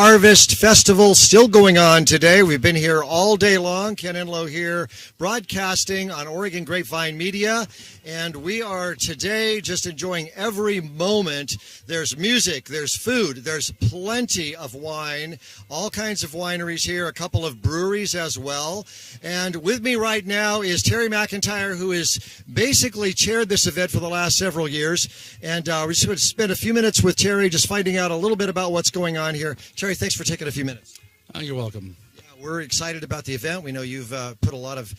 Harvest Festival still going on today. We've been here all day long. Ken Enlow here, broadcasting on Oregon Grapevine Media. And we are today just enjoying every moment. There's music, there's food, there's plenty of wine, all kinds of wineries here, a couple of breweries as well. And with me right now is Terry McInttyre, who has basically chaired this event for the last several years. And we're just going to spend a few minutes with Terry just finding out a little bit about what's going on here. Terry, thanks for taking a few minutes. You're welcome. Yeah, we're excited about the event. We know you've put a lot of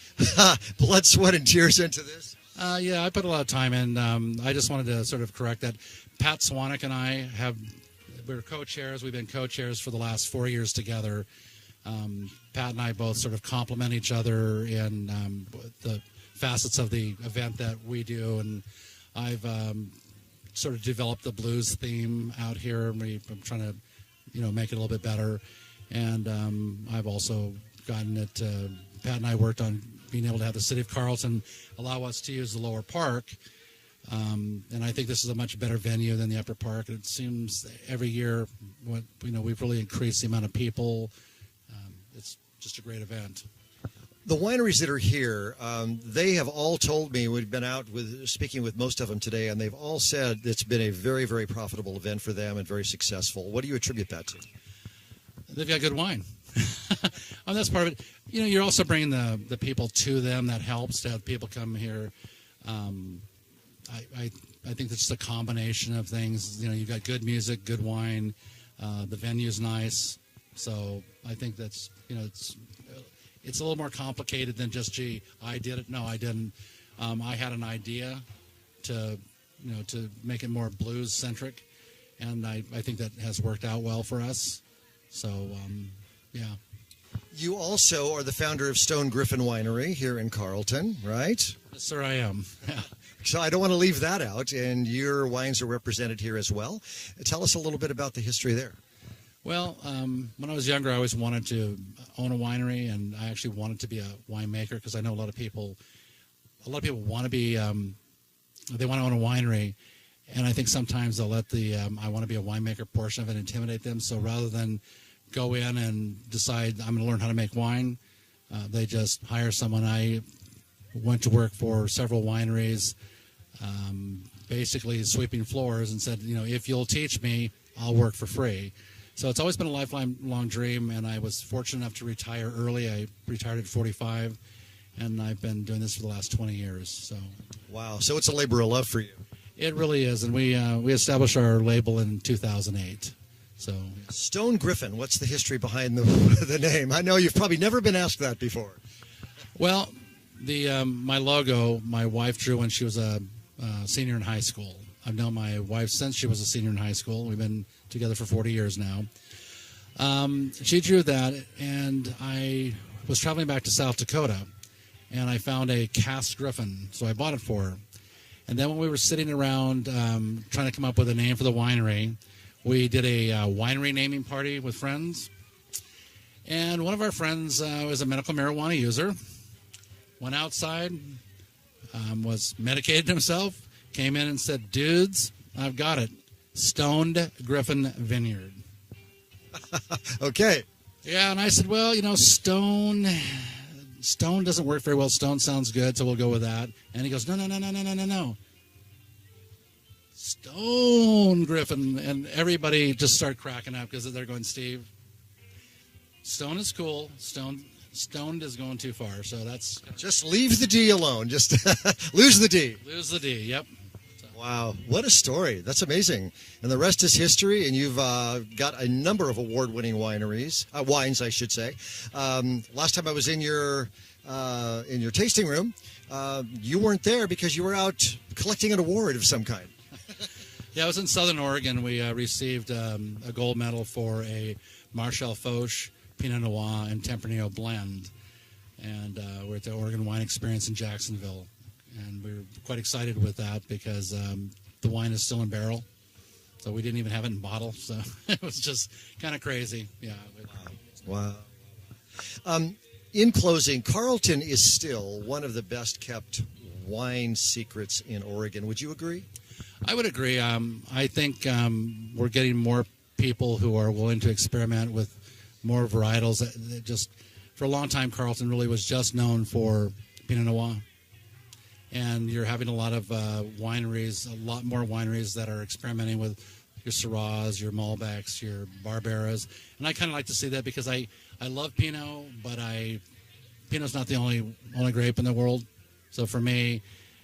blood, sweat, and tears into this. Yeah, I put a lot of time in. I just wanted to sort of correct that. Pat Swanek and I we're co-chairs. We've been co-chairs for the last 4 years together. Pat and I both sort of complement each other in the facets of the event that we do. And I've sort of developed the blues theme out here. I'm trying to, make it a little bit better. And I've also gotten it. Pat and I worked on being able to have the city of Carlton allow us to use the lower park. And I think this is a much better venue than the upper park. It seems every year, we've really increased the amount of people. It's just a great event. The wineries that are here, they have all told me, we've been out speaking with most of them today, and they've all said it's been a very, very profitable event for them and very successful. What do you attribute that to? They've got good wine. That's part of it. You're also bringing the people to them. That helps to have people come here. I think it's just a combination of things. You've got good music, good wine. The venue's nice. So I think that's, it's a little more complicated than just, gee, I did it. No, I didn't. I had an idea to make it more blues-centric, and I think that has worked out well for us. So, yeah. You also are the founder of Stone Griffin Winery here in Carlton, right? Yes, sir, I am. Yeah. So I don't want to leave that out, and your wines are represented here as well. Tell us a little bit about the history there. Well, when I was younger, I always wanted to own a winery, and I actually wanted to be a winemaker because I know a lot of people want to be, they want to own a winery, and I think sometimes they'll let the I want to be a winemaker portion of it intimidate them. So rather than go in and decide I'm going to learn how to make wine, they just hire someone. I went to work for several wineries, basically sweeping floors, and said, if you'll teach me, I'll work for free. So it's always been a lifelong dream, and I was fortunate enough to retire early. I retired at 45, and I've been doing this for the last 20 years. So, wow. So it's a labor of love for you. It really is, and we established our label in 2008. So Stone Griffin, what's the history behind the name? I know you've probably never been asked that before. Well, my logo, my wife drew when she was a senior in high school. I've known my wife since she was a senior in high school. We've been together for 40 years now. She drew that, and I was traveling back to South Dakota, and I found a cast griffin, so I bought it for her. And then when we were sitting around trying to come up with a name for the winery, we did a winery naming party with friends. And one of our friends was a medical marijuana user, went outside, was medicated himself, came in and said, dudes, I've got it. Stoned Griffin Vineyard. Okay. Yeah, and I said, well, Stone doesn't work very well. Stone sounds good, so we'll go with that. And he goes, no. Stone Griffin. And everybody just started cracking up because they're going, Steve, Stone is cool. Stoned is going too far, so that's... Just leave the D alone. Just lose the D. Lose the D, yep. Wow, what a story. That's amazing. And the rest is history, and you've got a number of award-winning wines, I should say. Last time I was in your tasting room, you weren't there because you were out collecting an award of some kind. Yeah, I was in Southern Oregon. We received a gold medal for a Marshall Foch Pinot Noir and Tempranillo blend. And we're at the Oregon Wine Experience in Jacksonville. And we were quite excited with that because the wine is still in barrel. So we didn't even have it in bottle. So it was just kind of crazy. Yeah. Wow. In closing, Carlton is still one of the best kept wine secrets in Oregon. Would you agree? I would agree. I think we're getting more people who are willing to experiment with more varietals. Just for a long time, Carlton really was just known for Pinot Noir. And you're having a lot of wineries, a lot more wineries that are experimenting with your Syrahs, your Malbecs, your Barberas. And I kind of like to see that because I love Pinot, but Pinot's not the only grape in the world. So for me,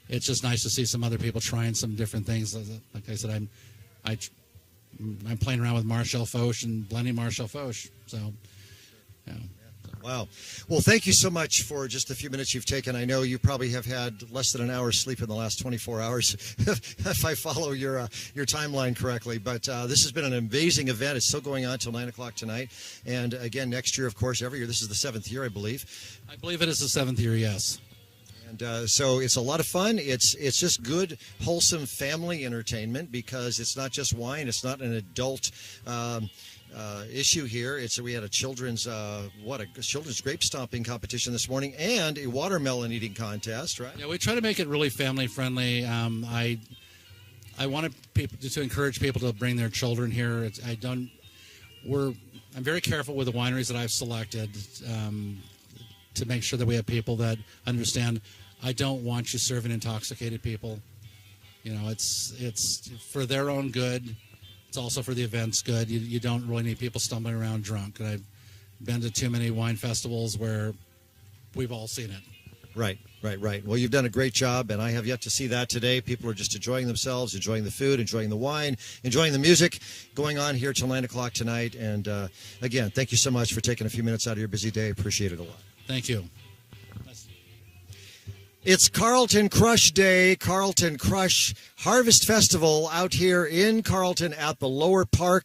it's just nice to see some other people trying some different things. Like I said, I'm playing around with Marshall Foch and blending Marshall Foch. So, yeah. Wow. Well, thank you so much for just the few minutes you've taken. I know you probably have had less than an hour's sleep in the last 24 hours, if I follow your timeline correctly. But this has been an amazing event. It's still going on till 9 o'clock tonight. And again, next year, of course, every year. This is the 7th year, I believe. I believe it is the 7th year, yes. And so it's a lot of fun. It's just good, wholesome family entertainment because it's not just wine. It's not an adult issue here. We had a children's children's grape stomping competition this morning and a watermelon eating contest, right? Yeah, we try to make it really family friendly. I wanted people to encourage people to bring their children here. I'm very careful with the wineries that I've selected to make sure that we have people that understand. I don't want you serving intoxicated people. You know, it's for their own good. It's also for the event's good. You don't really need people stumbling around drunk. And I've been to too many wine festivals where we've all seen it. Right. Well, you've done a great job, and I have yet to see that today. People are just enjoying themselves, enjoying the food, enjoying the wine, enjoying the music going on here till 9 o'clock tonight. And, again, thank you so much for taking a few minutes out of your busy day. Appreciate it a lot. Thank you. It's Carlton Crush Day, Carlton Crush Harvest Festival out here in Carlton at the Lower Park.